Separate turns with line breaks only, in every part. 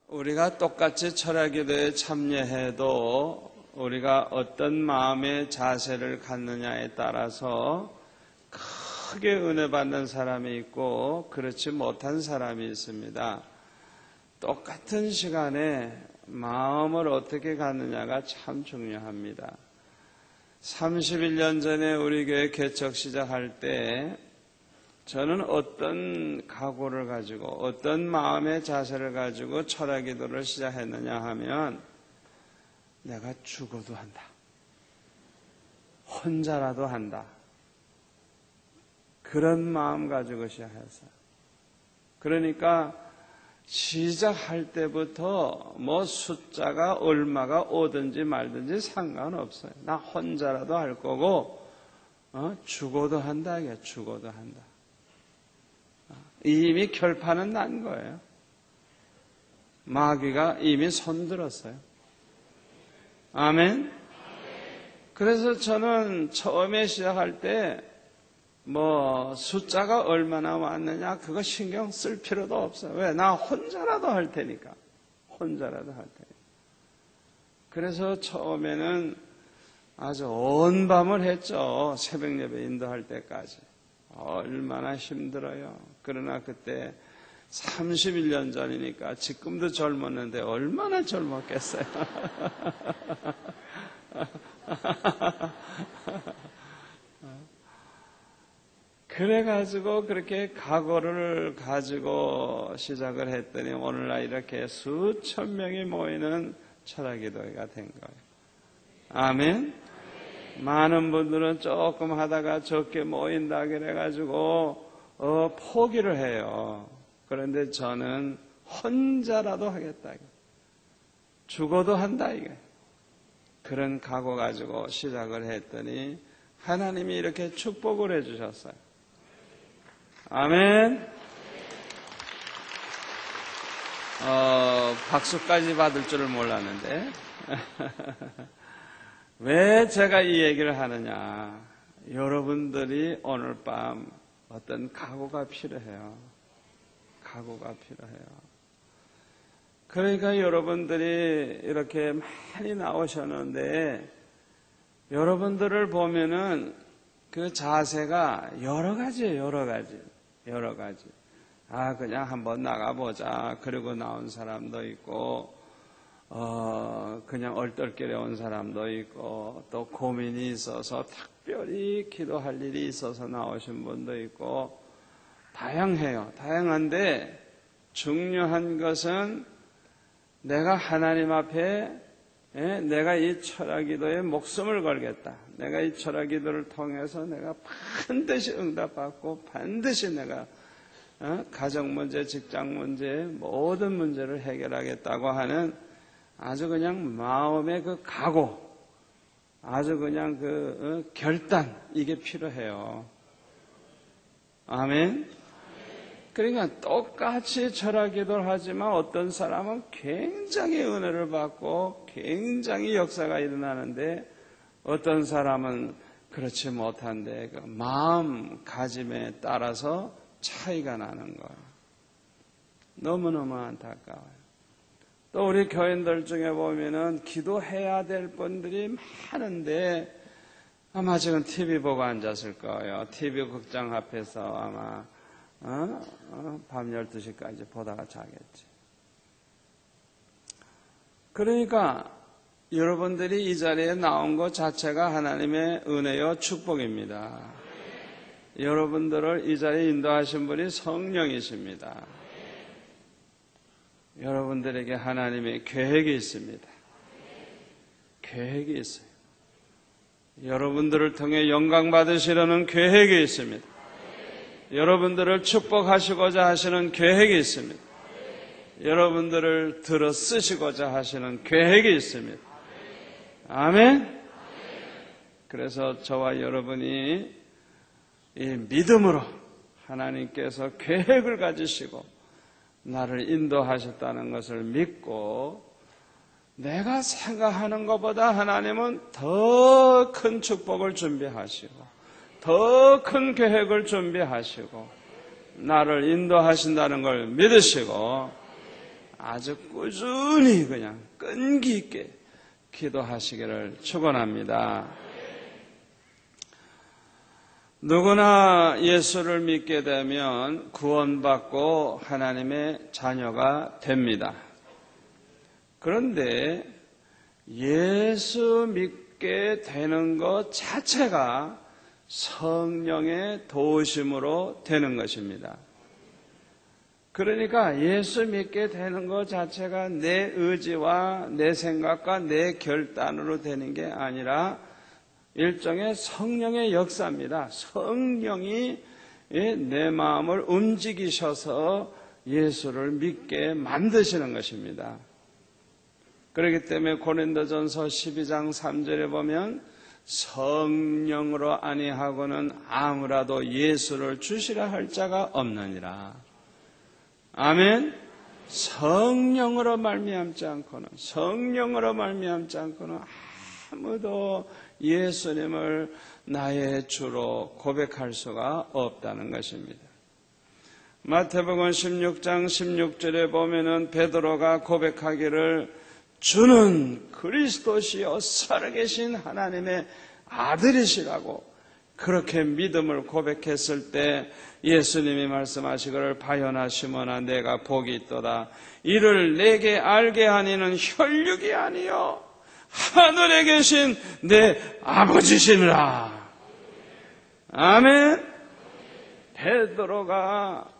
우리가 똑같이 철야기도에 참여해도 우리가 어떤 마음의 자세를 갖느냐에 따라서 크게 은혜 받는 사람이 있고 그렇지 못한 사람이 있습니다. 똑같은 시간에 마음을 어떻게 갖느냐가 참 중요합니다. 31년 전에 우리 교회 개척 시작할 때 저는 어떤 각오를 가지고 어떤 마음의 자세를 가지고 철야기도를 시작했느냐 하면 내가 죽어도 한다. 혼자라도 한다. 그런 마음 가지고 시작했어요. 그러니까 시작할 때부터 뭐 숫자가 얼마가 오든지 말든지 상관없어요. 나 혼자라도 할 거고 죽어도 한다. 이게 죽어도 한다. 이미 결판은 난 거예요. 마귀가 이미 손들었어요. 아멘. 그래서 저는 처음에 시작할 때 뭐 숫자가 얼마나 왔느냐 그거 신경 쓸 필요도 없어요. 왜? 나 혼자라도 할 테니까. 혼자라도 할 테니까. 그래서 처음에는 아주 온 밤을 했죠. 새벽 예배 인도할 때까지. 얼마나 힘들어요. 그러나 그때 31년 전이니까 지금도 젊었는데 얼마나 젊었겠어요. 그래가지고 그렇게 각오를 가지고 시작을 했더니 오늘날 이렇게 수천 명이 모이는 철야기도회가 된 거예요. 아멘. 많은 분들은 조금 하다가 적게 모인다 그래가지고 포기를 해요. 그런데 저는 혼자라도 하겠다. 죽어도 한다 이게. 그런 각오 가지고 시작을 했더니 하나님이 이렇게 축복을 해주셨어요. 아멘. 박수까지 받을 줄을 몰랐는데 왜 제가 이 얘기를 하느냐. 여러분들이 오늘 밤 어떤 각오가 필요해요. 각오가 필요해요. 그러니까 여러분들이 이렇게 많이 나오셨는데 여러분들을 보면은 그 자세가 여러 가지예요. 여러 가지. 그냥 한번 나가보자. 그리고 나온 사람도 있고 그냥 얼떨결에 온 사람도 있고 또 고민이 있어서 특별히 기도할 일이 있어서 나오신 분도 있고 다양해요. 다양한데 중요한 것은 내가 하나님 앞에 내가 이 철야기도에 목숨을 걸겠다. 내가 이 철야기도를 통해서 내가 반드시 응답받고 반드시 내가 가정 문제, 직장 문제, 모든 문제를 해결하겠다고 하는 아주 그냥 마음의 그 각오, 아주 그냥 그 결단, 이게 필요해요. 아멘. 그러니까 똑같이 철야기도를 하지만 어떤 사람은 굉장히 은혜를 받고 굉장히 역사가 일어나는데 어떤 사람은 그렇지 못한데 그 마음가짐에 따라서 차이가 나는 거예요. 너무너무 안타까워요. 또 우리 교인들 중에 보면은 기도해야 될 분들이 많은데 아마 지금 TV 보고 앉았을 거예요. TV 극장 앞에서 아마 밤 12시까지 보다가 자겠지. 그러니까 여러분들이 이 자리에 나온 것 자체가 하나님의 은혜요 축복입니다. 여러분들을 이 자리에 인도하신 분이 성령이십니다. 여러분들에게 하나님의 계획이 있습니다. 계획이 있어요. 여러분들을 통해 영광 받으시려는 계획이 있습니다. 여러분들을 축복하시고자 하시는 계획이 있습니다. 여러분들을 들어 쓰시고자 하시는 계획이 있습니다. 아멘. 그래서 저와 여러분이 이 믿음으로 하나님께서 계획을 가지시고 나를 인도하셨다는 것을 믿고 내가 생각하는 것보다 하나님은 더 큰 축복을 준비하시고 더 큰 계획을 준비하시고 나를 인도하신다는 걸 믿으시고 아주 꾸준히 그냥 끈기 있게 기도하시기를 축원합니다. 누구나 예수를 믿게 되면 구원받고 하나님의 자녀가 됩니다. 그런데 예수 믿게 되는 것 자체가 성령의 도우심으로 되는 것입니다. 그러니까 예수 믿게 되는 것 자체가 내 의지와 내 생각과 내 결단으로 되는 게 아니라 일종의 성령의 역사입니다. 성령이 내 마음을 움직이셔서 예수를 믿게 만드시는 것입니다. 그렇기 때문에 고린도전서 12장 3절에 보면 성령으로 아니하고는 아무라도 예수를 주시라 할 자가 없느니라. 아멘. 성령으로 말미암지 않고는 아무도 예수님을 나의 주로 고백할 수가 없다는 것입니다. 마태복음 16장 16절에 보면은 베드로가 고백하기를 주는 그리스도시요 살아계신 하나님의 아들이시라고 그렇게 믿음을 고백했을 때 예수님이 말씀하시기를 바요나 시몬아 내가 복이 있도다. 이를 내게 알게 하니는 혈육이 아니요 하늘에 계신 내 아버지시니라. 아멘. 베드로가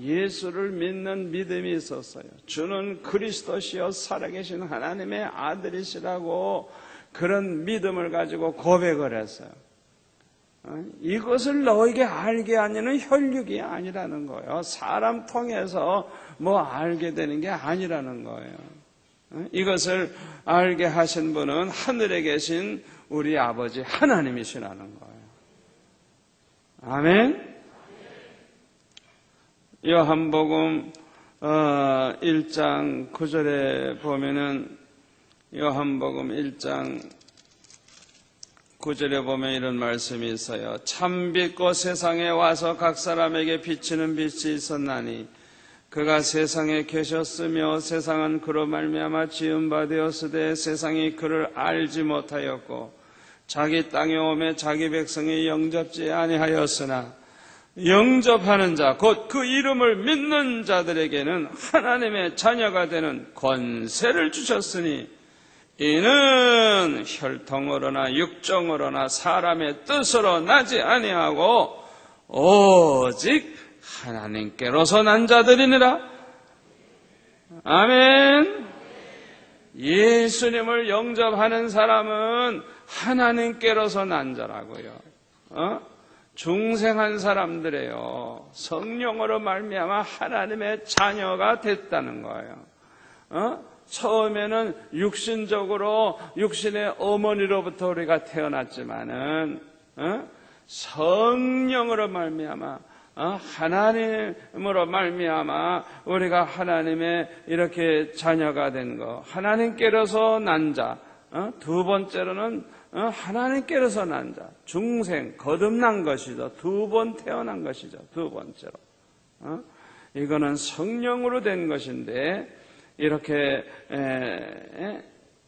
예수를 믿는 믿음이 있었어요. 주는 그리스도시요 살아계신 하나님의 아들이시라고 그런 믿음을 가지고 고백을 했어요. 이것을 너에게 알게 하니는 혈육이 아니라는 거예요. 사람 통해서 뭐 알게 되는 게 아니라는 거예요. 이것을 알게 하신 분은 하늘에 계신 우리 아버지 하나님이시라는 거예요. 아멘. 요한복음 1장 9절에 보면은 요한복음 1장 9절에 보면 이런 말씀이 있어요. 참빛고 세상에 와서 각 사람에게 비치는 빛이 있었나니 그가 세상에 계셨으며 세상은 그로 말미암아 지은 바 되었으되 세상이 그를 알지 못하였고 자기 땅에 오매 자기 백성이 영접지 아니하였으나 영접하는 자 곧 그 이름을 믿는 자들에게는 하나님의 자녀가 되는 권세를 주셨으니 이는 혈통으로나 육정으로나 사람의 뜻으로 나지 아니하고 오직 하나님께로서 난 자들이니라. 아멘. 예수님을 영접하는 사람은 하나님께로서 난 자라고요. 중생한 사람들이에요. 성령으로 말미암아 하나님의 자녀가 됐다는 거예요. 처음에는 육신적으로 육신의 어머니로부터 우리가 태어났지만은 성령으로 말미암아 하나님으로 말미암아 우리가 하나님의 이렇게 자녀가 된 거, 하나님께로서 난 자. 두 번째로는 하나님께로서 난 자, 중생, 거듭난 것이죠. 두 번 태어난 것이죠. 두 번째로. 이거는 성령으로 된 것인데 이렇게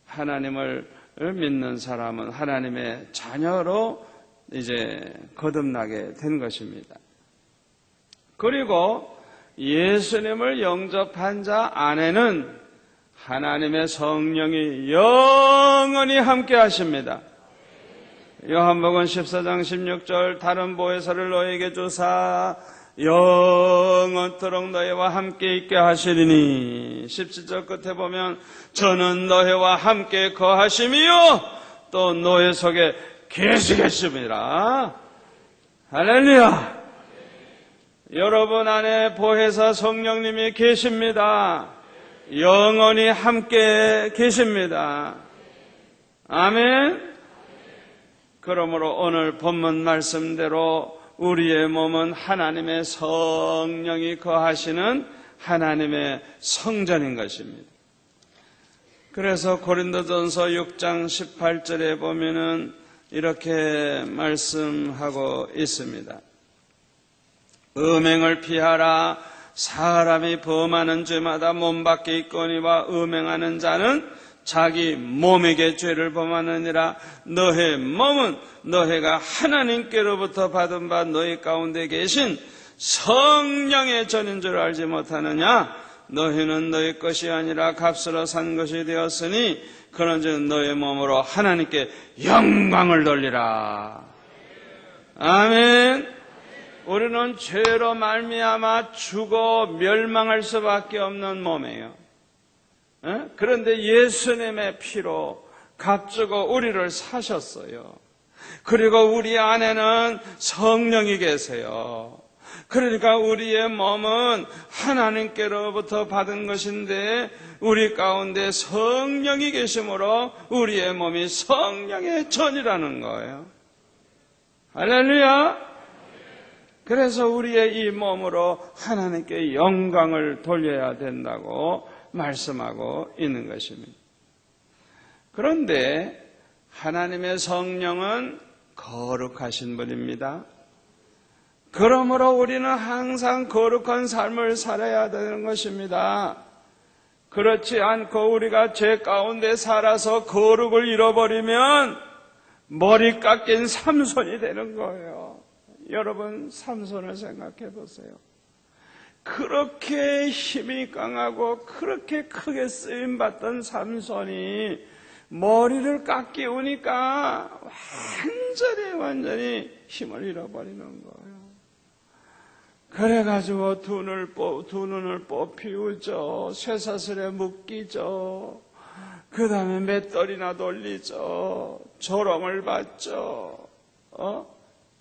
하나님을 믿는 사람은 하나님의 자녀로 이제 거듭나게 된 것입니다. 그리고 예수님을 영접한 자 안에는 하나님의 성령이 영원히 함께 하십니다. 요한복음 14장 16절 다른 보혜사를 너에게 주사 영원토록 너희와 함께 있게 하시리니 17절 끝에 보면 저는 너희와 함께 거하심이요 또 너희 속에 계시겠습니다. 할렐루야. 여러분 안에 보혜사 성령님이 계십니다. 영원히 함께 계십니다. 아멘. 그러므로 오늘 본문 말씀대로 우리의 몸은 하나님의 성령이 거하시는 하나님의 성전인 것입니다. 그래서 고린도전서 6장 18절에 보면은 이렇게 말씀하고 있습니다. 음행을 피하라. 사람이 범하는 죄마다 몸 밖에 있거니와 음행하는 자는 자기 몸에게 죄를 범하느니라. 너의 몸은 너희가 하나님께로부터 받은 바 너희 가운데 계신 성령의 전인 줄 알지 못하느냐? 너희는 너희 것이 아니라 값으로 산 것이 되었으니 그런즉 너희 몸으로 하나님께 영광을 돌리라. 아멘. 우리는 죄로 말미암아 죽어 멸망할 수밖에 없는 몸이에요. 그런데 예수님의 피로 값주고 우리를 사셨어요. 그리고 우리 안에는 성령이 계세요. 그러니까 우리의 몸은 하나님께로부터 받은 것인데 우리 가운데 성령이 계심으로 우리의 몸이 성령의 전이라는 거예요. 할렐루야. 그래서 우리의 이 몸으로 하나님께 영광을 돌려야 된다고 말씀하고 있는 것입니다. 그런데 하나님의 성령은 거룩하신 분입니다. 그러므로 우리는 항상 거룩한 삶을 살아야 되는 것입니다. 그렇지 않고 우리가 죄 가운데 살아서 거룩을 잃어버리면 머리 깎인 삼손이 되는 거예요. 여러분, 삼손을 생각해 보세요. 그렇게 힘이 강하고 그렇게 크게 쓰임받던 삼손이 머리를 깎이우니까 완전히 힘을 잃어버리는 거예요. 그래가지고 두 눈을 뽑히우죠. 쇠사슬에 묶이죠. 그 다음에 맷돌이나 돌리죠. 조롱을 받죠.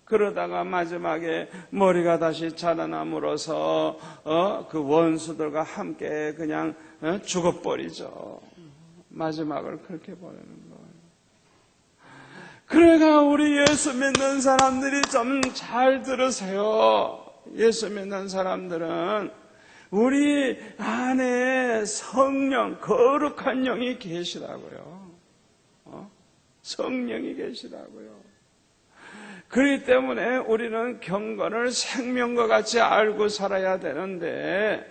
그러다가 마지막에 머리가 다시 자라남으로써 그 원수들과 함께 그냥 죽어버리죠. 마지막을 그렇게 보내는 거예요. 그러니까 우리 예수 믿는 사람들이 좀 잘 들으세요. 예수 믿는 사람들은 우리 안에 성령, 거룩한 영이 계시라고요. 성령이 계시라고요. 그렇기 때문에 우리는 경건을 생명과 같이 알고 살아야 되는데,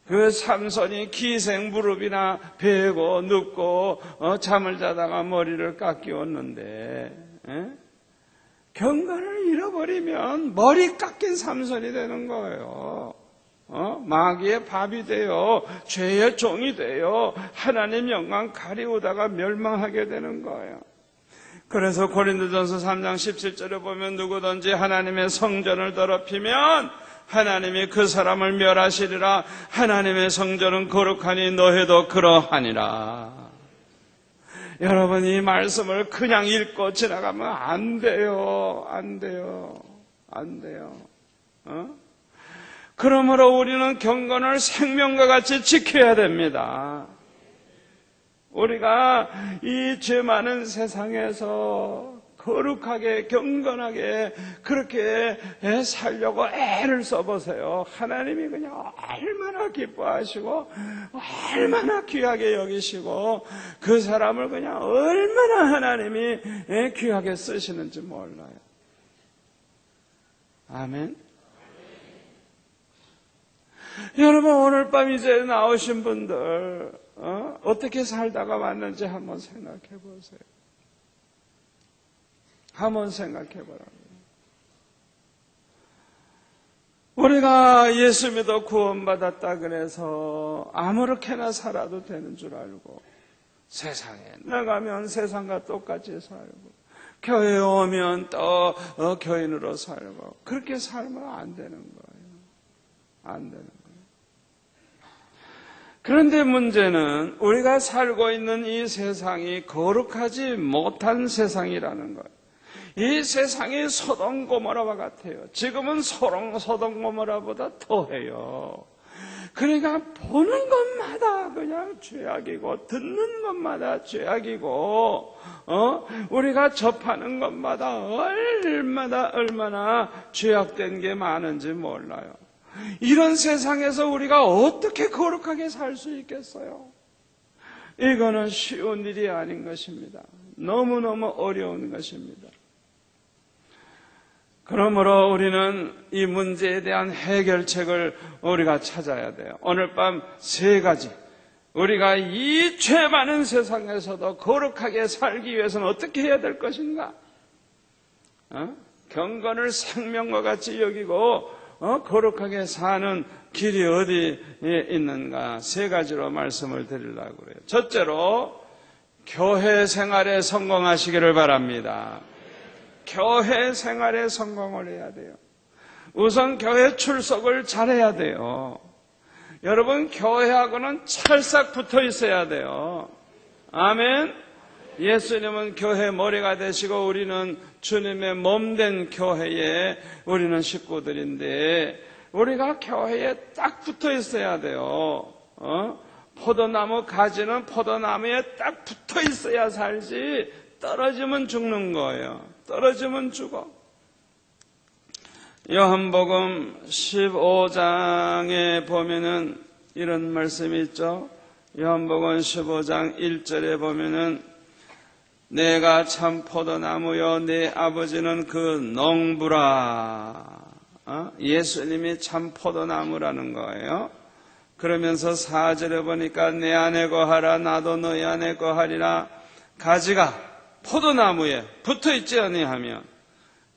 그 삼손이 기생 무릎이나 베고 눕고 잠을 자다가 머리를 깎이었는데, 경건을 잃어버리면 머리 깎인 삼손이 되는 거예요. 마귀의 밥이 되어 죄의 종이 되어 하나님 영광 가리우다가 멸망하게 되는 거예요. 그래서 고린도전서 3장 17절에 보면 누구든지 하나님의 성전을 더럽히면 하나님이 그 사람을 멸하시리라. 하나님의 성전은 거룩하니 너희도 그러하니라. 여러분, 이 말씀을 그냥 읽고 지나가면 안 돼요. 안 돼요. 안 돼요. 그러므로 우리는 경건을 생명과 같이 지켜야 됩니다. 우리가 이 죄 많은 세상에서 거룩하게 경건하게 그렇게 살려고 애를 써보세요. 하나님이 그냥 얼마나 기뻐하시고 얼마나 귀하게 여기시고 그 사람을 그냥 얼마나 하나님이 귀하게 쓰시는지 몰라요. 아멘. 여러분, 오늘 밤 이제 나오신 분들 어떻게 살다가 왔는지 한번 생각해 보세요. 한번 생각해 보라고요. 우리가 예수 믿어 구원받았다 그래서 아무렇게나 살아도 되는 줄 알고 세상에 나가면 세상과 똑같이 살고 교회에 오면 또 교인으로 살고 그렇게 살면 안 되는 거예요. 안 되는 거예요. 그런데 문제는 우리가 살고 있는 이 세상이 거룩하지 못한 세상이라는 거예요. 이 세상이 소돔 고모라와 같아요. 지금은 소돔 고모라보다 더해요. 그러니까 보는 것마다 그냥 죄악이고 듣는 것마다 죄악이고 우리가 접하는 것마다 얼마나 죄악된 게 많은지 몰라요. 이런 세상에서 우리가 어떻게 거룩하게 살 수 있겠어요? 이거는 쉬운 일이 아닌 것입니다. 너무너무 어려운 것입니다. 그러므로 우리는 이 문제에 대한 해결책을 우리가 찾아야 돼요. 오늘 밤 3가지. 우리가 이 죄 많은 세상에서도 거룩하게 살기 위해서는 어떻게 해야 될 것인가? 경건을 생명과 같이 여기고 거룩하게 사는 길이 어디에 있는가? 3가지로 말씀을 드리려고 그래요. 첫째로 교회 생활에 성공하시기를 바랍니다. 교회 생활에 성공을 해야 돼요. 우선 교회 출석을 잘해야 돼요. 여러분, 교회하고는 찰싹 붙어 있어야 돼요. 아멘. 예수님은 교회 머리가 되시고 우리는 주님의 몸된 교회에 우리는 식구들인데 우리가 교회에 딱 붙어 있어야 돼요. 포도나무 가지는 포도나무에 딱 붙어 있어야 살지 떨어지면 죽는 거예요. 떨어지면 죽어. 요한복음 15장에 보면은 이런 말씀이 있죠. 요한복음 15장 1절에 보면은 내가 참 포도나무요 내 아버지는 그 농부라. 예수님이 참 포도나무라는 거예요. 그러면서 4절에 보니까 내 안에 거하라 나도 너희 안에 거하리라. 가지가 포도나무에 붙어있지 아니하면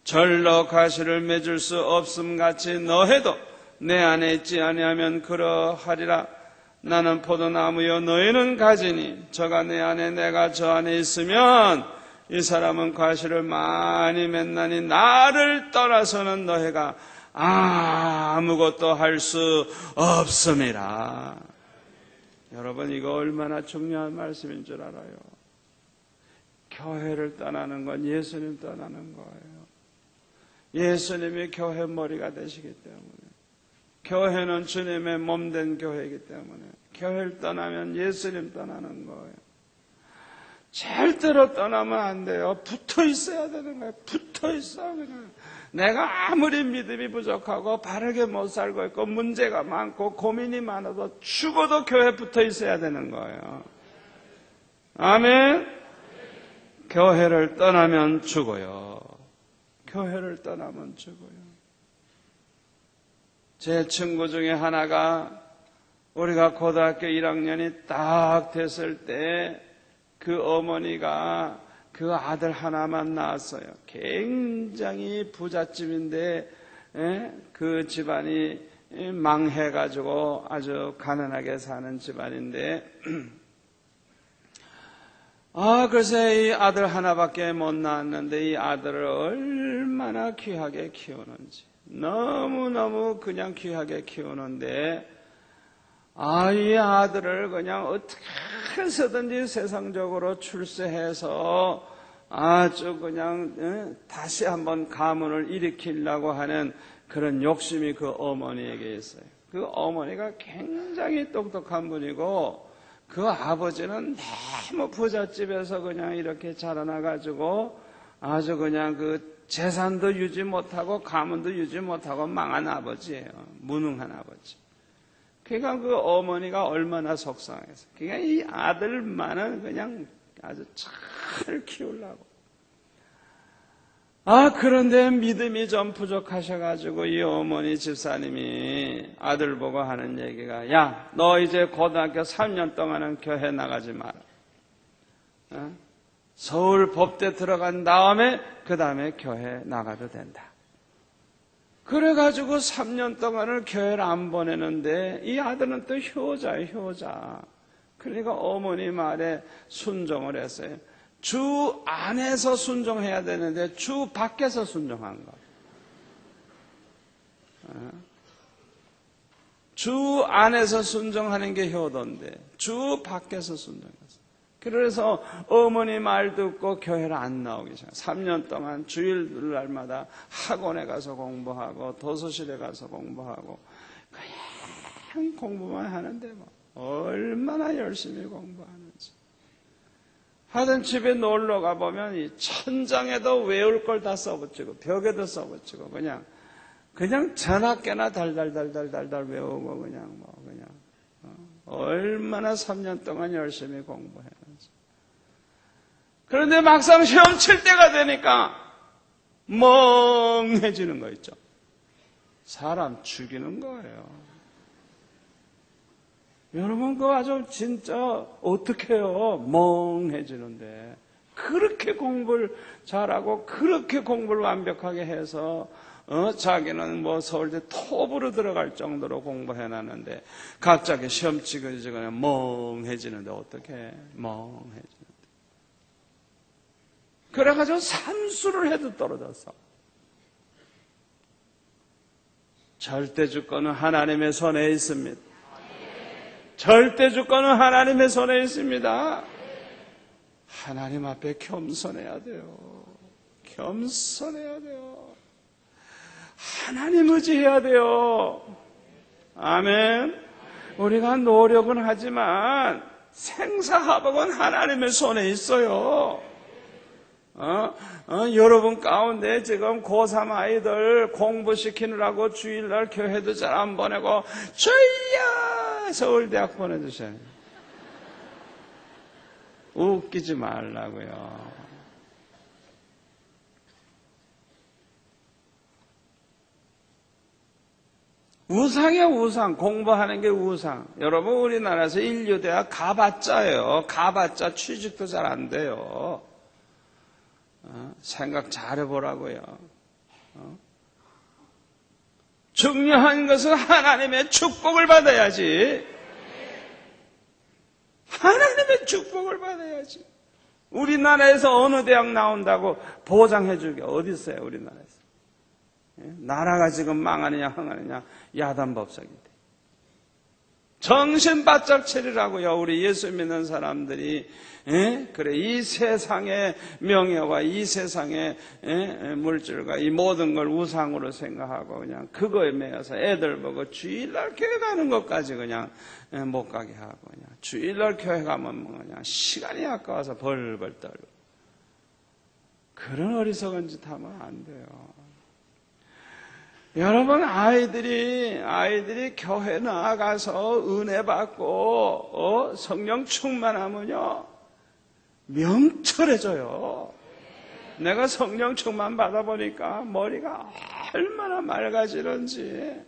절로 가시를 맺을 수 없음같이 너희도 내 안에 있지 아니하면 그러하리라. 나는 포도나무요 너희는 가지니 저가 내 안에 내가 저 안에 있으면 이 사람은 과실을 많이 맺나니 나를 떠나서는 너희가 아무것도 할 수 없음이라. 여러분, 이거 얼마나 중요한 말씀인 줄 알아요? 교회를 떠나는 건 예수님 떠나는 거예요. 예수님이 교회 머리가 되시기 때문에, 교회는 주님의 몸된 교회이기 때문에 교회를 떠나면 예수님 떠나는 거예요. 절대로 떠나면 안 돼요. 붙어 있어야 되는 거예요. 붙어 있어. 그냥 내가 아무리 믿음이 부족하고 바르게 못 살고 있고 문제가 많고 고민이 많아도 죽어도 교회에 붙어 있어야 되는 거예요. 아멘. 교회를 떠나면 죽어요. 교회를 떠나면 죽어요. 제 친구 중에 하나가 우리가 고등학교 1학년이 딱 됐을 때 그 어머니가 그 아들 하나만 낳았어요. 굉장히 부잣집인데 그 집안이 망해가지고 아주 가난하게 사는 집안인데 글쎄 이 아들 하나밖에 못 낳았는데 이 아들을 얼마나 귀하게 키우는지 너무너무 그냥 귀하게 키우는데 이 아들을 그냥 어떻게 해서든지 세상적으로 출세해서 아주 그냥 다시 한번 가문을 일으키려고 하는 그런 욕심이 그 어머니에게 있어요. 그 어머니가 굉장히 똑똑한 분이고 그 아버지는 너무 부잣집에서 그냥 이렇게 자라나가지고 아주 그냥 그 재산도 유지 못하고 가문도 유지 못하고 망한 아버지예요. 무능한 아버지. 그러니까 그 어머니가 얼마나 속상해서. 그러니까 이 아들만은 그냥 아주 잘 키우려고. 그런데 믿음이 좀 부족하셔가지고 이 어머니 집사님이 아들 보고 하는 얘기가 야, 너 이제 고등학교 3년 동안은 교회 나가지 마라. 서울 법대 들어간 다음에 그 다음에 교회 나가도 된다. 그래가지고 3년 동안을 교회를 안 보내는데 이 아들은 또 효자예요, 효자. 그러니까 어머니 말에 순종을 했어요. 주 안에서 순종해야 되는데 주 밖에서 순종한 거. 주 안에서 순종하는 게 효도인데 주 밖에서 순종했어요. 그래서 어머니 말 듣고 교회를 안 나오기 시작해요. 3년 동안 주일날마다 학원에 가서 공부하고 도서실에 가서 공부하고 그냥 공부만 하는데 뭐 얼마나 열심히 공부하는지. 하여튼 집에 놀러 가보면 이 천장에도 외울 걸 다 써붙이고 벽에도 써붙이고 그냥 전학계나 달달달달달달 외우고 그냥 얼마나 3년 동안 열심히 공부했는지. 그런데 막상 시험 칠 때가 되니까 멍해지는 거 있죠. 사람 죽이는 거예요. 여러분 그거 아주 진짜 어떻게 해요? 멍해지는데 그렇게 공부를 잘하고 그렇게 공부를 완벽하게 해서 자기는 뭐 서울대 톱으로 들어갈 정도로 공부해놨는데 갑자기 시험 치고지거나 멍해지는데 어떻게 멍해지는데 그래가지고 삼수를 해도 떨어졌어. 절대 주권은 하나님의 손에 있습니다. 절대 주권은 하나님의 손에 있습니다. 하나님 앞에 겸손해야 돼요. 겸손해야 돼요. 하나님 의지해야 돼요. 아멘. 우리가 노력은 하지만 생사하복은 하나님의 손에 있어요. 여러분 가운데 지금 고3 아이들 공부시키느라고 주일날 교회도 잘 안 보내고 주여 서울대학 보내주세요. 웃기지 말라고요. 우상이야 우상. 공부하는 게 우상. 여러분 우리나라에서 인류대학 가봤자예요. 가봤자 취직도 잘 안 돼요. 생각 잘해보라고요. 중요한 것은 하나님의 축복을 받아야지. 하나님의 축복을 받아야지. 우리나라에서 어느 대학 나온다고 보장해주게 어디 있어요 우리나라에서. 나라가 지금 망하느냐 흥하느냐 야단법석인데. 정신 바짝 차리라고요. 우리 예수 믿는 사람들이 그래 이 세상의 명예와 이 세상의 물질과 이 모든 걸 우상으로 생각하고 그냥 그거에 매여서 애들 보고 주일날 교회 가는 것까지 그냥 못 가게 하고 그냥 주일날 교회 가면 뭐 그냥 시간이 아까워서 벌벌 떨고 그런 어리석은 짓 하면 안 돼요. 여러분 아이들이 교회 나가서 은혜 받고 성령 충만하면요 명철해져요. 내가 성령 충만 받아보니까 머리가 얼마나 맑아지는지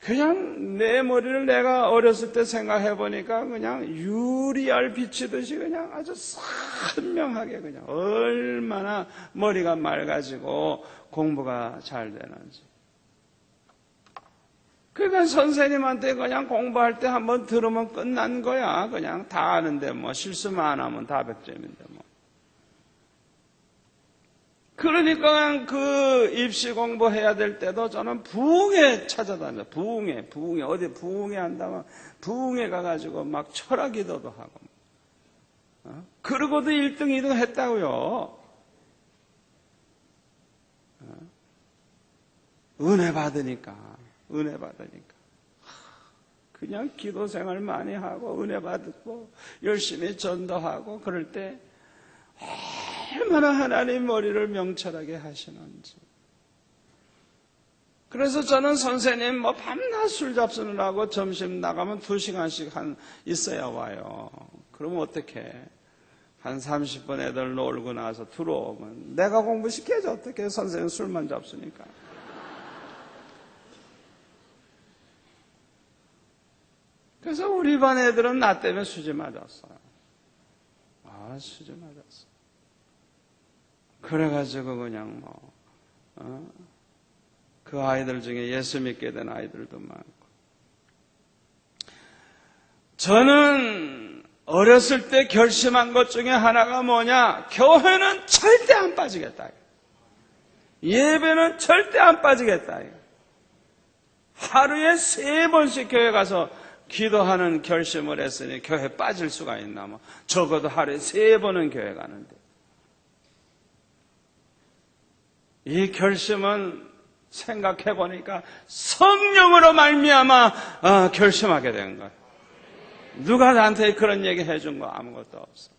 그냥 내 머리를 내가 어렸을 때 생각해보니까 그냥 유리알 비치듯이 그냥 아주 선명하게 그냥 얼마나 머리가 맑아지고 공부가 잘 되는지. 그러니까 선생님한테 그냥 공부할 때 한번 들으면 끝난 거야. 그냥 다 아는데 뭐 실수만 안 하면 다 100점인데 뭐. 그러니까 그냥 그 입시 공부해야 될 때도 저는 부흥회 찾아다녀. 부흥회 어디 부흥회 한다면 부흥회 가가지고 막 철학 기도도 하고. 그러고도 1등, 2등 했다고요. 은혜 받으니까. 그냥 기도 생활 많이 하고 은혜 받고 열심히 전도하고 그럴 때 얼마나 하나님 머리를 명철하게 하시는지. 그래서 저는 선생님 뭐 밤낮 술 잡수느라고 점심 나가면 2시간씩 있어야 와요. 그러면 어떡해? 한 30분 애들 놀고 나서 들어오면 내가 공부시켜야지 어떡해? 선생님 술만 잡수니까. 그래서 우리 반 애들은 나 때문에 수지 맞았어요. 수지 맞았어. 그래가지고 그냥 그 아이들 중에 예수 믿게 된 아이들도 많고. 저는 어렸을 때 결심한 것 중에 하나가 뭐냐? 교회는 절대 안 빠지겠다. 예배는 절대 안 빠지겠다. 하루에 3번씩 교회 가서 기도하는 결심을 했으니 교회 빠질 수가 있나? 뭐 적어도 하루에 3번은 교회 가는데. 이 결심은 생각해 보니까 성령으로 말미암아 결심하게 된 거예요. 누가 나한테 그런 얘기 해준 거 아무것도 없어.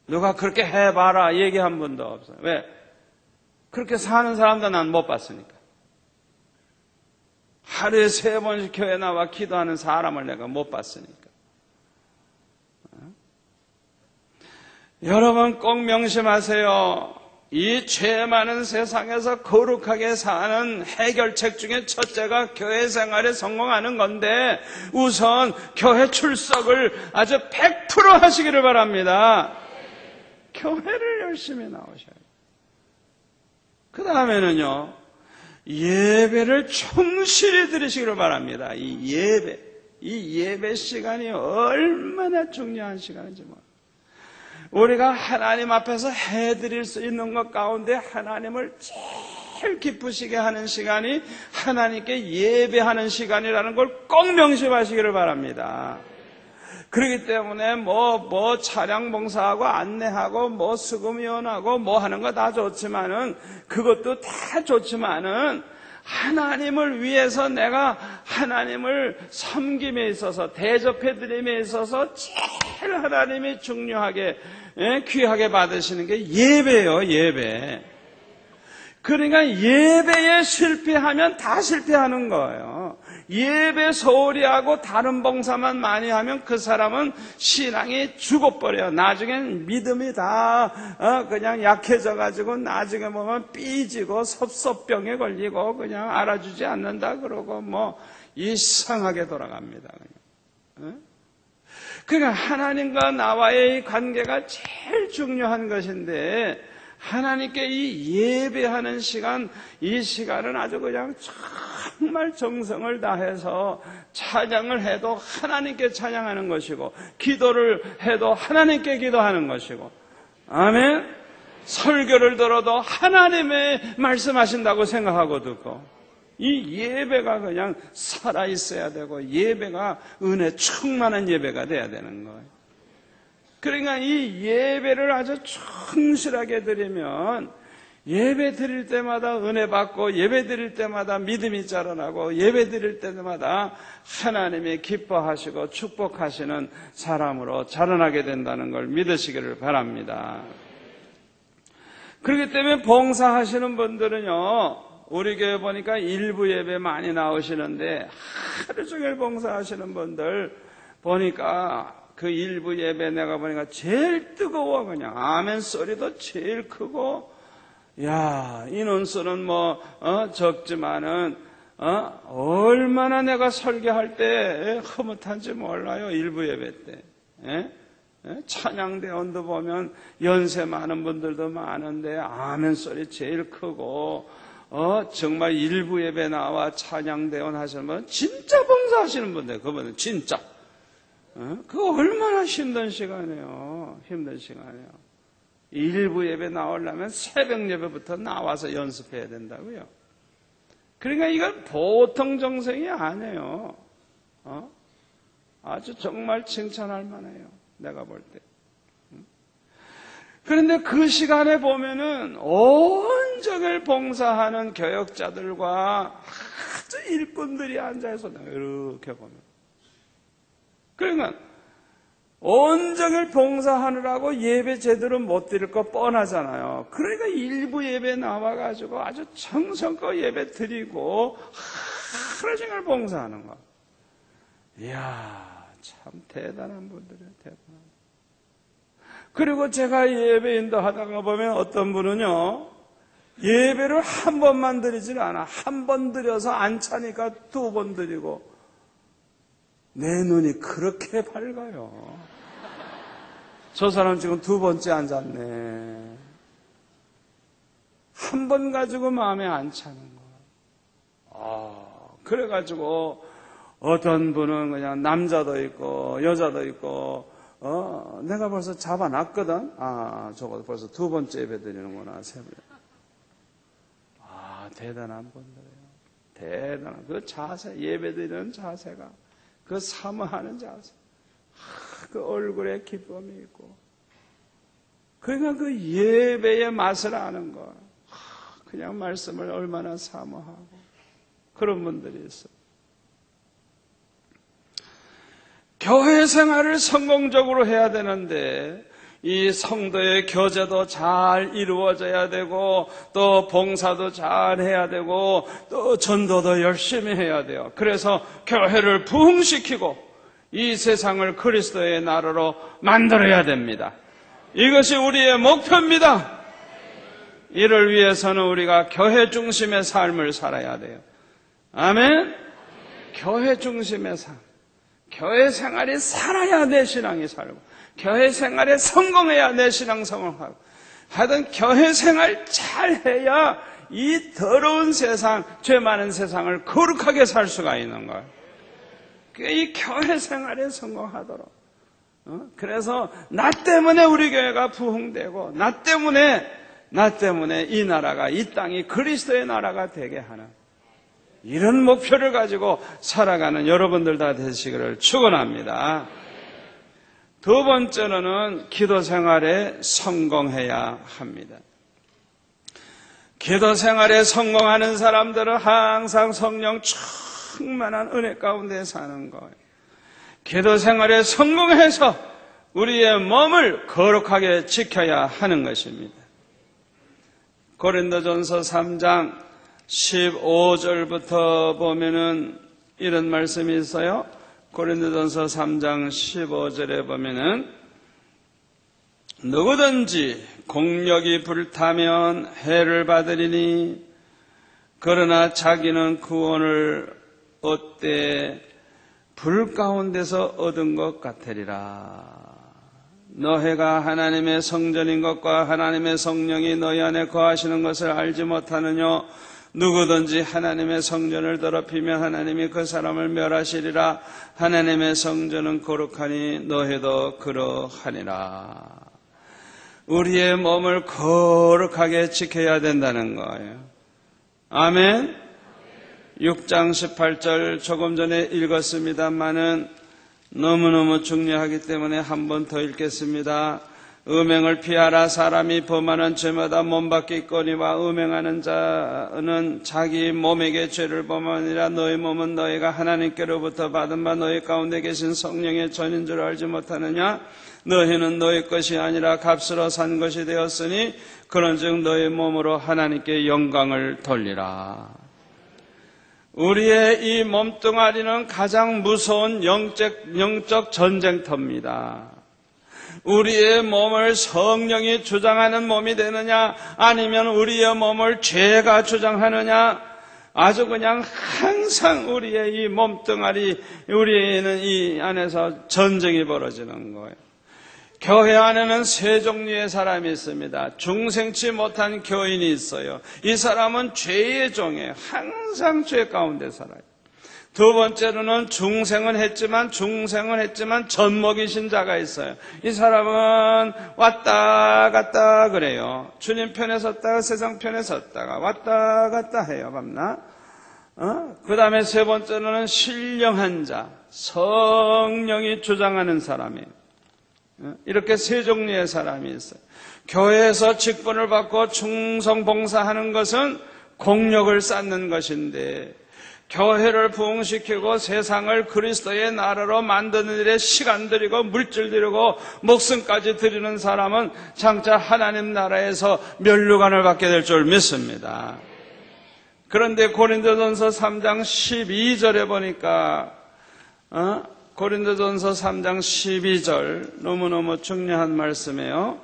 누가 그렇게 해봐라 얘기한 분도 없어요. 왜? 그렇게 사는 사람도 난 못 봤으니까. 하루에 3번씩 교회 나와 기도하는 사람을 내가 못 봤으니까. 여러분 꼭 명심하세요. 이 죄 많은 세상에서 거룩하게 사는 해결책 중에 첫째가 교회 생활에 성공하는 건데 우선 교회 출석을 아주 100% 하시기를 바랍니다. 교회를 열심히 나오셔야 돼요. 그 다음에는요, 예배를 충실히 드리시기를 바랍니다. 이 예배 시간이 얼마나 중요한 시간인지 모릅니다. 우리가 하나님 앞에서 해드릴 수 있는 것 가운데 하나님을 제일 기쁘시게 하는 시간이 하나님께 예배하는 시간이라는 걸 꼭 명심하시기를 바랍니다. 그렇기 때문에 차량 봉사하고 안내하고 수금위원하고 하는 거 다 좋지만은 그것도 다 좋지만은 하나님을 위해서 내가 하나님을 섬김에 있어서 대접해드림에 있어서 제일 하나님이 중요하게 귀하게 받으시는 게 예배예요. 예배. 그러니까 예배에 실패하면 다 실패하는 거예요. 예배 소홀히 하고 다른 봉사만 많이 하면 그 사람은 신앙이 죽어버려요. 나중엔 믿음이 다 그냥 약해져가지고 나중에 보면 삐지고 섭섭병에 걸리고 그냥 알아주지 않는다 그러고 이상하게 돌아갑니다. 그러니까 하나님과 나와의 관계가 제일 중요한 것인데 하나님께 이 예배하는 시간, 이 시간은 아주 그냥 정말 정성을 다해서 찬양을 해도 하나님께 찬양하는 것이고 기도를 해도 하나님께 기도하는 것이고 아멘. 설교를 들어도 하나님의 말씀하신다고 생각하고 듣고 이 예배가 그냥 살아있어야 되고 예배가 은혜 충만한 예배가 돼야 되는 거예요. 그러니까 이 예배를 아주 충실하게 드리면 예배 드릴 때마다 은혜 받고 예배 드릴 때마다 믿음이 자라나고 예배 드릴 때마다 하나님이 기뻐하시고 축복하시는 사람으로 자라나게 된다는 걸 믿으시기를 바랍니다. 그렇기 때문에 봉사하시는 분들은요, 우리 교회 보니까 일부 예배 많이 나오시는데 하루 종일 봉사하시는 분들 보니까 그 일부 예배 내가 보니까 제일 뜨거워. 그냥 아멘 소리도 제일 크고 인원수는 적지만은 얼마나 내가 설교할 때 흐뭇한지 몰라요. 일부 예배 때 찬양대원도 보면 연세 많은 분들도 많은데 아멘 소리 제일 크고 정말 일부 예배 나와 찬양대원 하시는 분은 진짜 봉사하시는 분들, 그분은 진짜 그거 얼마나 힘든 시간이에요. 힘든 시간이에요. 일부 예배 나오려면 새벽 예배부터 나와서 연습해야 된다고요. 그러니까 이건 보통 정성이 아니에요. 아주 정말 칭찬할 만해요. 내가 볼 때. 그런데 그 시간에 보면은 온종일 봉사하는 교역자들과 아주 일꾼들이 앉아서 이렇게 보면. 그러니까 온종일 봉사하느라고 예배 제대로 못 드릴 거 뻔하잖아요. 그러니까 일부 예배 나와가지고 아주 정성껏 예배 드리고 하루 종일 봉사하는 거. 이야, 참 대단한 분들이에요. 대단한. 그리고 제가 예배 인도하다가 보면 어떤 분은요, 예배를 한 번만 드리질 않아. 한 번 드려서 안 차니까 두 번 드리고 내 눈이 그렇게 밝아요. 저 사람 지금 두 번째 앉았네. 한 번 가지고 마음에 안 차는 거야. 그래가지고 어떤 분은 그냥 남자도 있고 여자도 있고 내가 벌써 잡아놨거든. 저거 벌써 두 번째 예배 드리는구나. 세 번. 대단한 분들이에요. 대단한 그 자세, 예배 드리는 자세가 그 사모하는 자세, 그 얼굴에 기쁨이 있고, 그러니까 그 예배의 맛을 아는 거, 그냥 말씀을 얼마나 사모하고 그런 분들이 있어요. 교회 생활을 성공적으로 해야 되는데 이 성도의 교제도 잘 이루어져야 되고 또 봉사도 잘 해야 되고 또 전도도 열심히 해야 돼요. 그래서 교회를 부흥시키고 이 세상을 그리스도의 나라로 만들어야 됩니다. 이것이 우리의 목표입니다. 이를 위해서는 우리가 교회 중심의 삶을 살아야 돼요. 아멘? 교회 중심의 삶. 교회 생활이 살아야 내 신앙이 살고, 교회 생활에 성공해야 내 신앙 성공하고, 하여튼 교회 생활 잘 해야 이 더러운 세상, 죄 많은 세상을 거룩하게 살 수가 있는 거예요. 이 교회 생활에 성공하도록. 그래서 나 때문에 우리 교회가 부흥되고, 나 때문에 이 나라가, 이 땅이 그리스도의 나라가 되게 하는 이런 목표를 가지고 살아가는 여러분들 다 되시기를 축원합니다. 두 번째로는 기도 생활에 성공해야 합니다. 기도 생활에 성공하는 사람들은 항상 성령 충만한 은혜 가운데 사는 거예요. 기도 생활에 성공해서 우리의 몸을 거룩하게 지켜야 하는 것입니다. 고린도전서 3장 15절부터 보면은 이런 말씀이 있어요. 고린도전서 3장 15절에 보면은 누구든지 공력이 불타면 해를 받으리니 그러나 자기는 구원을 얻되 불 가운데서 얻은 것 같으리라. 너희가 하나님의 성전인 것과 하나님의 성령이 너희 안에 거하시는 것을 알지 못하느냐? 누구든지 하나님의 성전을 더럽히면 하나님이 그 사람을 멸하시리라. 하나님의 성전은 거룩하니 너희도 그러하니라. 우리의 몸을 거룩하게 지켜야 된다는 거예요. 아멘. 6장 18절 조금 전에 읽었습니다만은 너무너무 중요하기 때문에 한 번 더 읽겠습니다. 음행을 피하라. 사람이 범하는 죄마다 몸밖에 있거니와 음행하는 자는 자기 몸에게 죄를 범하니라. 너희 몸은 너희가 하나님께로부터 받은 바 너희 가운데 계신 성령의 전인 줄 알지 못하느냐? 너희는 너희 것이 아니라 값으로 산 것이 되었으니 그런즉 너희 몸으로 하나님께 영광을 돌리라. 우리의 이 몸뚱아리는 가장 무서운 영적 전쟁터입니다. 우리의 몸을 성령이 주장하는 몸이 되느냐, 아니면 우리의 몸을 죄가 주장하느냐, 아주 그냥 항상 우리의 이 몸뚱아리, 우리는 이 안에서 전쟁이 벌어지는 거예요. 교회 안에는 세 종류의 사람이 있습니다. 중생치 못한 교인이 있어요. 이 사람은 죄의 종이에요. 항상 죄 가운데 살아요. 두 번째로는 중생은 했지만 젖먹이신 자가 있어요. 이 사람은 왔다 갔다 그래요. 주님 편에 섰다가 세상 편에 섰다가 왔다 갔다 해요. 밤낮. 그 다음에 세 번째로는 신령한 자, 성령이 주장하는 사람이에요. 이렇게 세 종류의 사람이 있어요. 교회에서 직분을 받고 충성 봉사하는 것은 공력을 쌓는 것인데, 교회를 부흥시키고 세상을 그리스도의 나라로 만드는 일에 시간 들이고 물질 들이고 목숨까지 드리는 사람은 장차 하나님 나라에서 면류관을 받게 될 줄 믿습니다. 그런데 고린도전서 3장 12절에 보니까 고린도전서 3장 12절 너무너무 중요한 말씀이에요.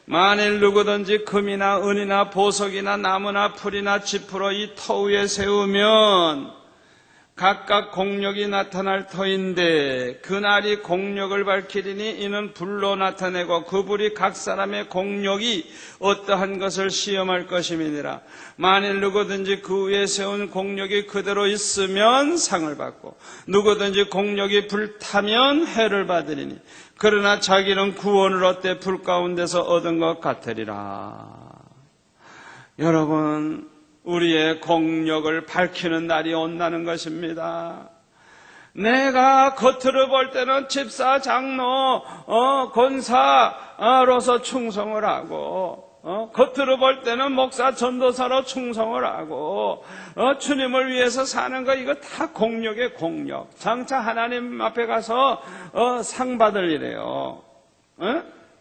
만일 누구든지 금이나 은이나 보석이나 나무나 풀이나 지푸로 이 터 위에 세우면 각각 공력이 나타날 터인데 그날이 공력을 밝히리니 이는 불로 나타내고 그 불이 각 사람의 공력이 어떠한 것을 시험할 것임이니라. 만일 누구든지 그 위에 세운 공력이 그대로 있으면 상을 받고 누구든지 공력이 불타면 해를 받으리니 그러나 자기는 구원을 얻되 불 가운데서 얻은 것 같으리라. 여러분, 우리의 공력을 밝히는 날이 온다는 것입니다. 내가 겉으로 볼 때는 집사, 장로, 권사로서 충성을 하고, 겉으로 볼 때는 목사, 전도사로 충성을 하고, 주님을 위해서 사는 거, 이거 다 공력의 공력. 장차 하나님 앞에 가서 상 받을 일이에요.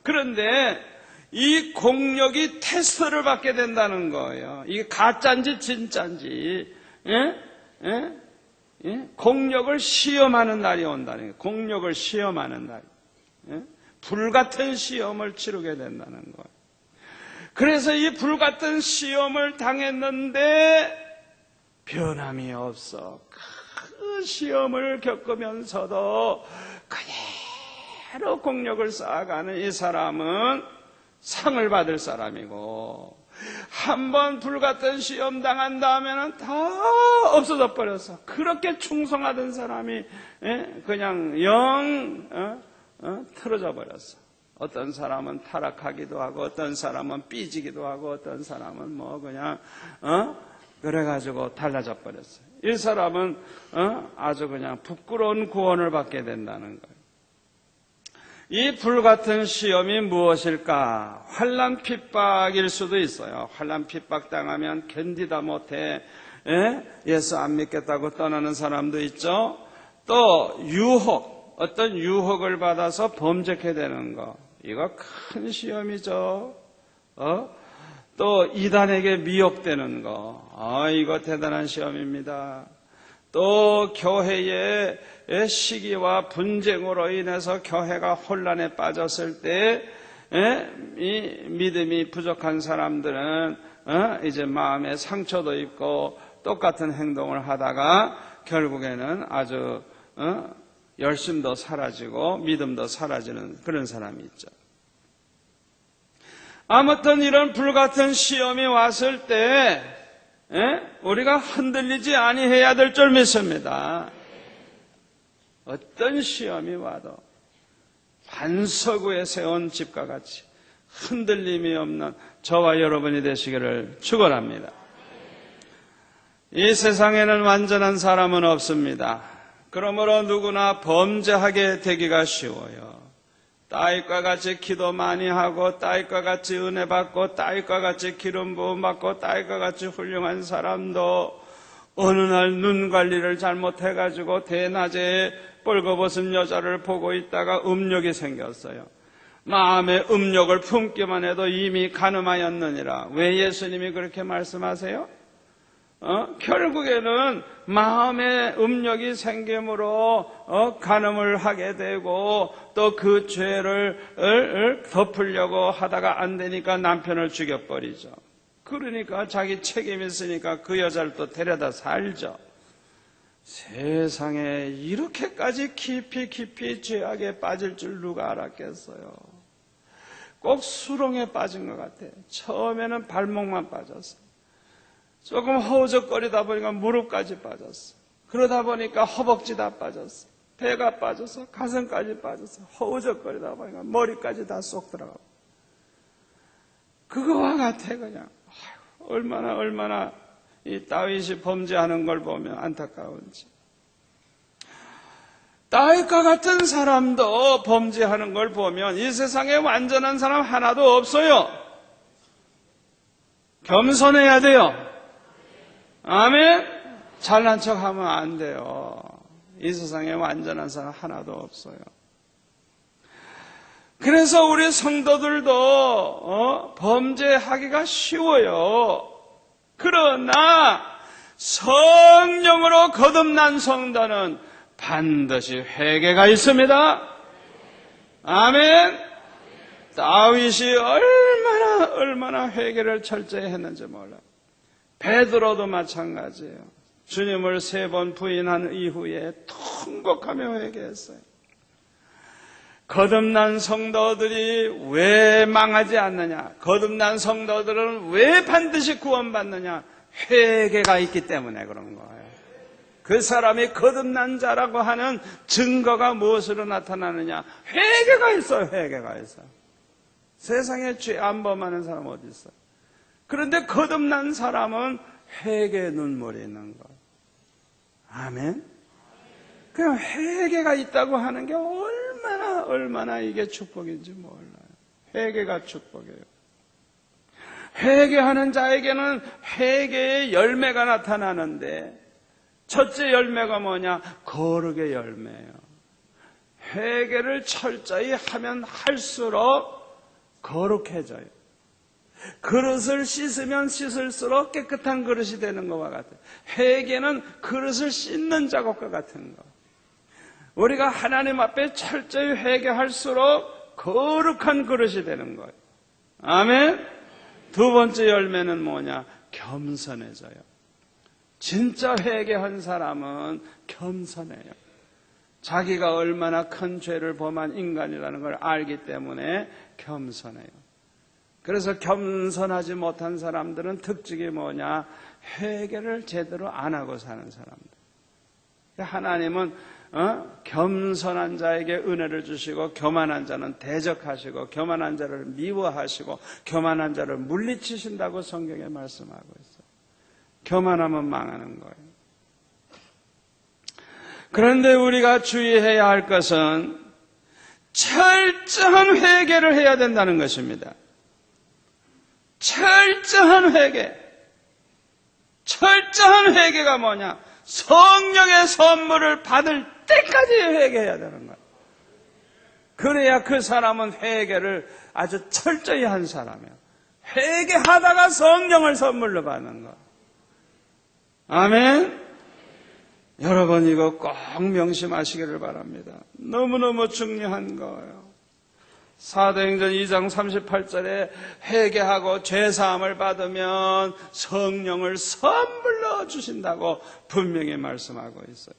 그런데 이 공력이 테스트를 받게 된다는 거예요. 이게 가짜인지 진짜인지. 공력을 시험하는 날이 온다는 거예요. 공력을 시험하는 날. 불같은 시험을 치르게 된다는 거예요. 그래서 이 불같은 시험을 당했는데 변함이 없어. 그 시험을 겪으면서도 그대로 공력을 쌓아가는 이 사람은 상을 받을 사람이고, 한번 불같은 시험 당한 다음에는 다 없어져 버렸어. 그렇게 충성하던 사람이 그냥 영 틀어져 버렸어. 어떤 사람은 타락하기도 하고, 어떤 사람은 삐지기도 하고, 어떤 사람은 뭐 그냥 그래가지고 달라져 버렸어요. 이 사람은 아주 그냥 부끄러운 구원을 받게 된다는 거예요. 이 불같은 시험이 무엇일까? 환난 핍박일 수도 있어요. 환난 핍박 당하면 견디다 못해 예수 안 믿겠다고 떠나는 사람도 있죠. 또 유혹, 어떤 유혹을 받아서 범죄케 되는 거, 이거 큰 시험이죠. 또 이단에게 미혹되는 거, 이거 대단한 시험입니다. 또 교회의 시기와 분쟁으로 인해서 교회가 혼란에 빠졌을 때 이 믿음이 부족한 사람들은 이제 마음에 상처도 있고 똑같은 행동을 하다가 결국에는 아주 열심도 사라지고 믿음도 사라지는 그런 사람이 있죠. 아무튼 이런 불같은 시험이 왔을 때 우리가 흔들리지 아니해야 될 줄 믿습니다. 어떤 시험이 와도 반석위에 세운 집과 같이 흔들림이 없는 저와 여러분이 되시기를 축원합니다. 이 세상에는 완전한 사람은 없습니다. 그러므로 누구나 범죄하게 되기가 쉬워요. 다윗과 같이 기도 많이 하고, 다윗과 같이 은혜 받고, 다윗과 같이 기름 부음 받고, 다윗과 같이 훌륭한 사람도 어느 날 눈 관리를 잘못해가지고 대낮에 뻘거벗은 여자를 보고 있다가 음욕이 생겼어요. 마음에 음욕을 품기만 해도 이미 간음하였느니라. 왜 예수님이 그렇게 말씀하세요? 결국에는 마음에 음욕이 생김으로 간음을 하게 되고, 또 그 죄를 덮으려고 하다가 안 되니까 남편을 죽여버리죠. 그러니까 자기 책임 있으니까 그 여자를 또 데려다 살죠. 세상에 이렇게까지 깊이 죄악에 빠질 줄 누가 알았겠어요. 꼭 수렁에 빠진 것 같아요. 처음에는 발목만 빠졌어요. 조금 허우적거리다 보니까 무릎까지 빠졌어. 그러다 보니까 허벅지 다 빠졌어. 배가 빠져서 가슴까지 빠져서 허우적거리다 보니까 머리까지 다 쏙 들어가고. 그거와 같아 그냥. 얼마나 이 다윗이 범죄하는 걸 보면 안타까운지. 다윗과 같은 사람도 범죄하는 걸 보면 이 세상에 완전한 사람 하나도 없어요. 겸손해야 돼요. 아멘? 잘난 척하면 안 돼요. 이 세상에 완전한 사람 하나도 없어요. 그래서 우리 성도들도 범죄하기가 쉬워요. 그러나 성령으로 거듭난 성도는 반드시 회개가 있습니다. 아멘. 다윗이 얼마나 회개를 철저히 했는지 몰라요. 베드로도 마찬가지예요. 주님을 3번 부인한 이후에 통곡하며 회개했어요. 거듭난 성도들이 왜 망하지 않느냐? 거듭난 성도들은 왜 반드시 구원받느냐? 회개가 있기 때문에 그런 거예요. 그 사람이 거듭난 자라고 하는 증거가 무엇으로 나타나느냐? 회개가 있어요. 회개가 있어요. 세상에 죄 안 범하는 사람 어디 있어요? 그런데 거듭난 사람은 회개의 눈물이 있는 거예요. 아멘? 그냥 회개가 있다고 하는 게 얼마나 이게 축복인지 몰라요. 회개가 축복이에요. 회개하는 자에게는 회개의 열매가 나타나는데, 첫째 열매가 뭐냐? 거룩의 열매예요. 회개를 철저히 하면 할수록 거룩해져요. 그릇을 씻으면 씻을수록 깨끗한 그릇이 되는 것과 같아요. 회개는 그릇을 씻는 작업과 같은 거. 우리가 하나님 앞에 철저히 회개할수록 거룩한 그릇이 되는 거예요. 아멘. 두 번째 열매는 뭐냐? 겸손해져요. 진짜 회개한 사람은 겸손해요. 자기가 얼마나 큰 죄를 범한 인간이라는 걸 알기 때문에 겸손해요. 그래서 겸손하지 못한 사람들은 특징이 뭐냐? 회개를 제대로 안 하고 사는 사람들. 하나님은 겸손한 자에게 은혜를 주시고 교만한 자는 대적하시고 교만한 자를 미워하시고 교만한 자를 물리치신다고 성경에 말씀하고 있어요. 교만하면 망하는 거예요. 그런데 우리가 주의해야 할 것은 철저한 회개를 해야 된다는 것입니다. 철저한 회개. 철저한 회개가 뭐냐? 성령의 선물을 받을 때까지 회개해야 되는 거예요. 그래야 그 사람은 회개를 아주 철저히 한 사람이에요. 회개하다가 성령을 선물로 받는 거예요. 아멘. 여러분 이거 꼭 명심하시기를 바랍니다. 너무너무 중요한 거예요. 사도행전 2장 38절에 회개하고 죄사함을 받으면 성령을 선물로 주신다고 분명히 말씀하고 있어요.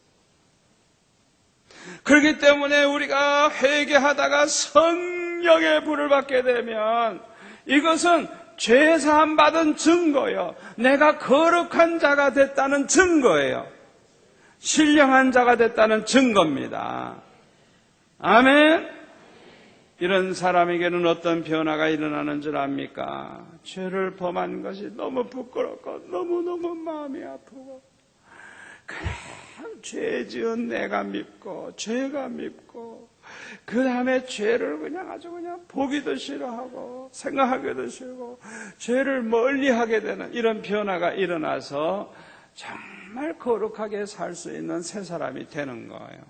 그렇기 때문에 우리가 회개하다가 성령의 불을 받게 되면 이것은 죄사함 받은 증거예요. 내가 거룩한 자가 됐다는 증거예요. 신령한 자가 됐다는 증거입니다. 아멘. 이런 사람에게는 어떤 변화가 일어나는 줄 압니까? 죄를 범한 것이 너무 부끄럽고 너무너무 마음이 아프고 그냥 죄 지은 내가 밉고 죄가 밉고 그 다음에 죄를 그냥 아주 그냥 보기도 싫어하고 생각하기도 싫고 죄를 멀리하게 되는 이런 변화가 일어나서 정말 거룩하게 살 수 있는 새 사람이 되는 거예요.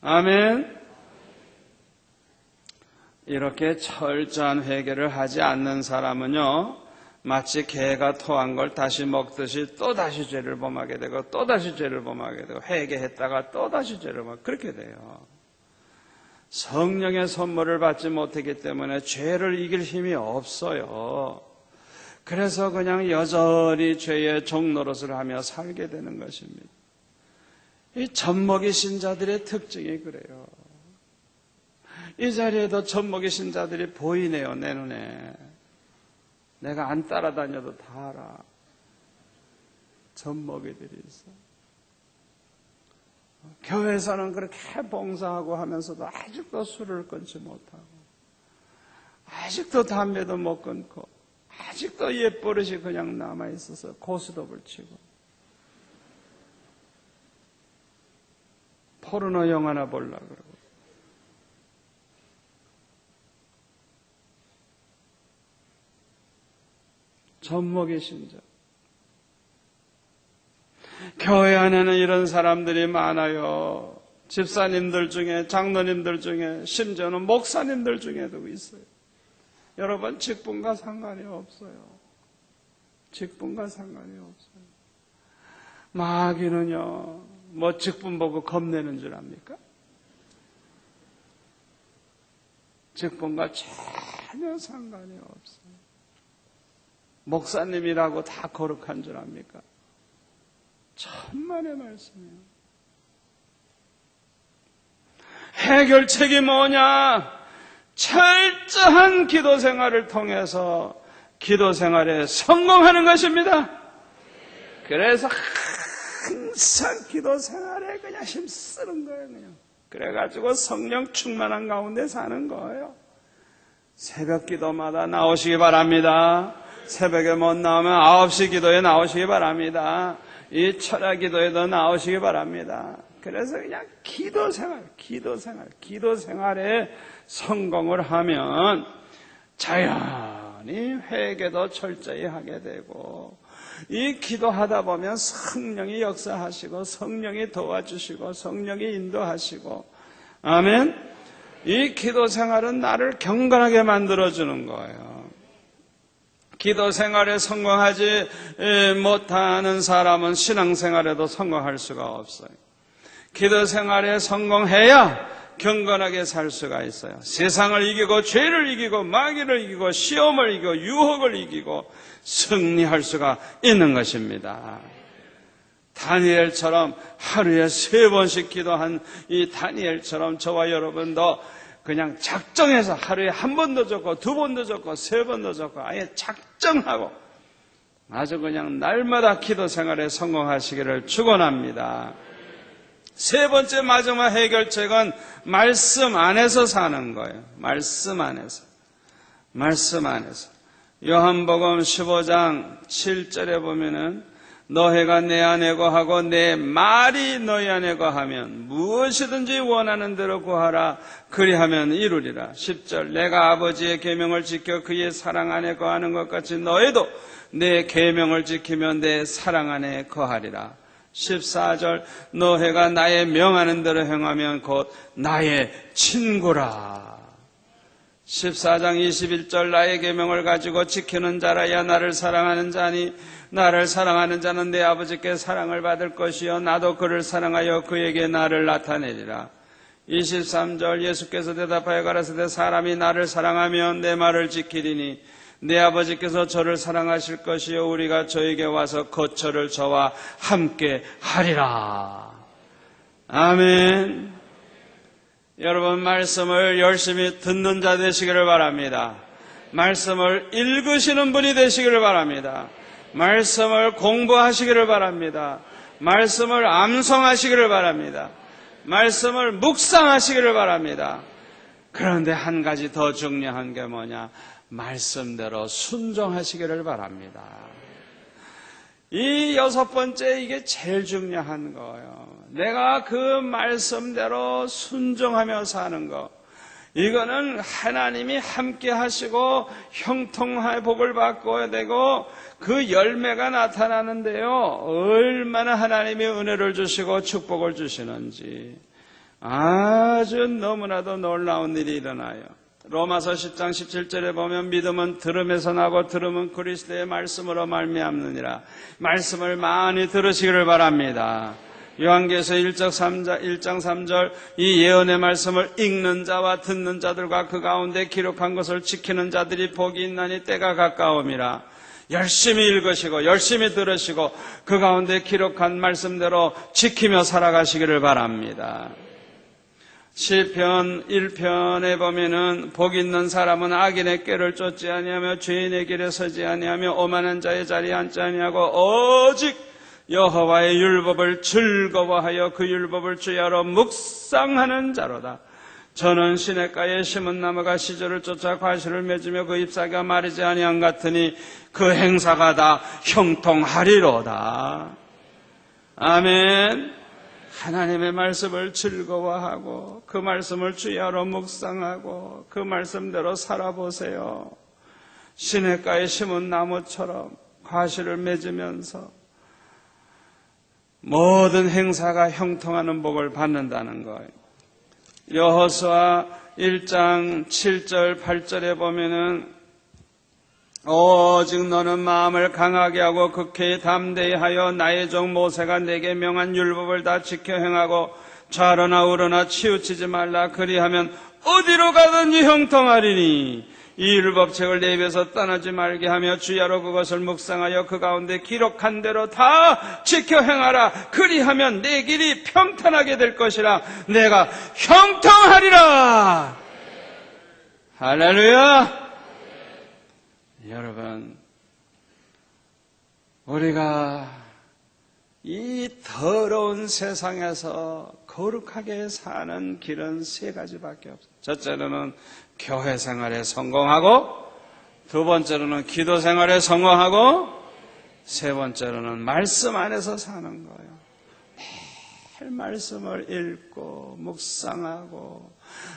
아멘. 이렇게 철저한 회개를 하지 않는 사람은요, 마치 개가 토한 걸 다시 먹듯이 또다시 죄를 범하게 되고 또다시 죄를 범하게 되고 회개했다가 또다시 죄를 범하게 그렇게 돼요. 성령의 선물을 받지 못했기 때문에 죄를 이길 힘이 없어요. 그래서 그냥 여전히 죄의 종노릇을 하며 살게 되는 것입니다. 이 젖먹이 신자들의 특징이 그래요. 이 자리에도 젖먹이 신자들이 보이네요, 내 눈에. 내가 안 따라다녀도 다 알아. 젖먹이들이 있어. 교회에서는 그렇게 봉사하고 하면서도 아직도 술을 끊지 못하고 아직도 담배도 못 끊고 아직도 옛버릇이 그냥 남아있어서 고스톱을 치고 포르노 영화나 보려고 그러고 젖먹이 신자. 교회 안에는 이런 사람들이 많아요. 집사님들 중에, 장로님들 중에, 심지어는 목사님들 중에도 있어요. 여러분, 직분과 상관이 없어요. 직분과 상관이 없어요. 마귀는요, 뭐 직분 보고 겁내는 줄 압니까? 직분과 전혀 상관이 없어요. 목사님이라고 다 거룩한 줄 압니까? 천만의 말씀이에요. 해결책이 뭐냐? 철저한 기도 생활을 통해서 기도 생활에 성공하는 것입니다. 그래서 항상 기도 생활에 그냥 힘쓰는 거예요. 그냥. 그래가지고 성령 충만한 가운데 사는 거예요. 새벽 기도마다 나오시기 바랍니다. 새벽에 못 나오면 9시 기도에 나오시기 바랍니다. 이 철야 기도에도 나오시기 바랍니다. 그래서 그냥 기도 생활에 성공을 하면 자연히 회개도 철저히 하게 되고 이 기도하다 보면 성령이 역사하시고 성령이 도와주시고 성령이 인도하시고 아멘. 이 기도 생활은 나를 경건하게 만들어주는 거예요. 기도 생활에 성공하지 못하는 사람은 신앙생활에도 성공할 수가 없어요. 기도 생활에 성공해야 경건하게 살 수가 있어요. 세상을 이기고 죄를 이기고 마귀를 이기고 시험을 이기고 유혹을 이기고 승리할 수가 있는 것입니다. 다니엘처럼 하루에 3번씩 기도한 이 다니엘처럼 저와 여러분도 그냥 작정해서 하루에 1번도 적고 2번도 적고 3번도 적고 아예 작정하고 아주 그냥 날마다 기도 생활에 성공하시기를 축원합니다. 3번째 마지막 해결책은 말씀 안에서 사는 거예요. 말씀 안에서. 요한복음 15장 7절에 보면은 너희가 내 안에 거하고 내 말이 너희 안에 거하면 무엇이든지 원하는 대로 구하라. 그리하면 이루리라. 10절 내가 아버지의 계명을 지켜 그의 사랑 안에 거하는 것 같이 너희도 내 계명을 지키면 내 사랑 안에 거하리라. 14절 너희가 나의 명하는 대로 행하면 곧 나의 친구라. 14장 21절 나의 계명을 가지고 지키는 자라야 나를 사랑하는 자니 나를 사랑하는 자는 내 아버지께 사랑을 받을 것이요 나도 그를 사랑하여 그에게 나를 나타내리라. 23절 예수께서 대답하여 가라사대 사람이 나를 사랑하면 내 말을 지키리니 내 아버지께서 저를 사랑하실 것이요 우리가 저에게 와서 거처를 저와 함께 하리라. 아멘. 여러분 말씀을 열심히 듣는 자 되시기를 바랍니다. 말씀을 읽으시는 분이 되시기를 바랍니다. 말씀을 공부하시기를 바랍니다. 말씀을 암송하시기를 바랍니다. 말씀을 묵상하시기를 바랍니다. 그런데 한 가지 더 중요한 게 뭐냐? 말씀대로 순종하시기를 바랍니다. 이 6번째 이게 제일 중요한 거예요. 내가 그 말씀대로 순종하며 사는 거. 이거는 하나님이 함께 하시고 형통의 복을 받고 되고 그 열매가 나타나는데요. 얼마나 하나님이 은혜를 주시고 축복을 주시는지 아주 너무나도 놀라운 일이 일어나요. 로마서 10장 17절에 보면 믿음은 들음에서 나고 들음은 그리스도의 말씀으로 말미암느니라. 말씀을 많이 들으시기를 바랍니다. 요한계시서 1장 3절 이 예언의 말씀을 읽는 자와 듣는 자들과 그 가운데 기록한 것을 지키는 자들이 복이 있나니 때가 가까움이라. 열심히 읽으시고 열심히 들으시고 그 가운데 기록한 말씀대로 지키며 살아가시기를 바랍니다. 시편 1편에 보면은 복 있는 사람은 악인의 꾀를 쫓지 아니하며 죄인의 길에 서지 아니하며 오만한 자의 자리에 앉지 아니하고 오직 여호와의 율법을 즐거워하여 그 율법을 주야로 묵상하는 자로다. 저는 시냇가에 심은 나무가 시절을 쫓아 과실을 맺으며 그 잎사귀가 마르지 아니한 같으니 그 행사가 다 형통하리로다. 아멘. 하나님의 말씀을 즐거워하고 그 말씀을 주야로 묵상하고 그 말씀대로 살아보세요. 시냇가에 심은 나무처럼 과실을 맺으면서 모든 행사가 형통하는 복을 받는다는 거예요. 여호수아 1장 7절 8절에 보면은 오직 너는 마음을 강하게 하고 극히 담대히 하여 나의 종 모세가 내게 명한 율법을 다 지켜 행하고 좌로나 우로나 치우치지 말라. 그리하면 어디로 가든지 형통하리니 이 율법책을 내 입에서 떠나지 말게 하며 주야로 그것을 묵상하여 그 가운데 기록한 대로 다 지켜 행하라. 그리하면 내 길이 평탄하게 될 것이라. 내가 형통하리라. 할렐루야. 여러분, 우리가 이 더러운 세상에서 거룩하게 사는 길은 3가지밖에 없어요. 첫째로는 교회 생활에 성공하고, 2번째로는 기도 생활에 성공하고, 3번째로는 말씀 안에서 사는 거예요. 매일 말씀을 읽고 묵상하고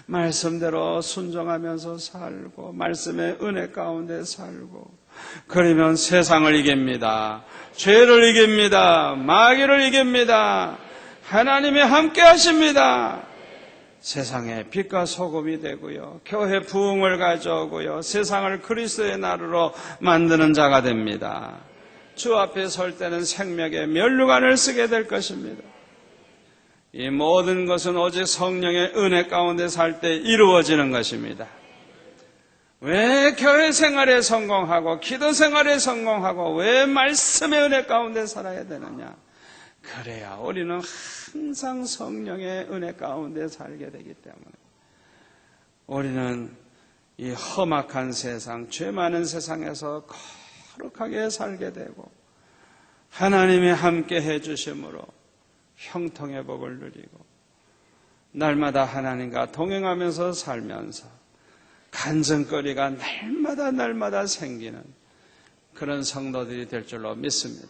말씀대로 순종하면서 살고 말씀의 은혜 가운데 살고 그러면 세상을 이깁니다. 죄를 이깁니다. 마귀를 이깁니다. 하나님이 함께 하십니다. 세상에 빛과 소금이 되고요. 교회 부흥을 가져오고요. 세상을 그리스도의 나라로 만드는 자가 됩니다. 주 앞에 설 때는 생명의 면류관을 쓰게 될 것입니다. 이 모든 것은 오직 성령의 은혜 가운데 살 때 이루어지는 것입니다. 왜 교회 생활에 성공하고 기도 생활에 성공하고 왜 말씀의 은혜 가운데 살아야 되느냐? 그래야 우리는 항상 성령의 은혜 가운데 살게 되기 때문에 우리는 이 험악한 세상, 죄 많은 세상에서 거룩하게 살게 되고 하나님이 함께 해주심으로 형통의 복을 누리고 날마다 하나님과 동행하면서 살면서 간증거리가 날마다 생기는 그런 성도들이 될 줄로 믿습니다.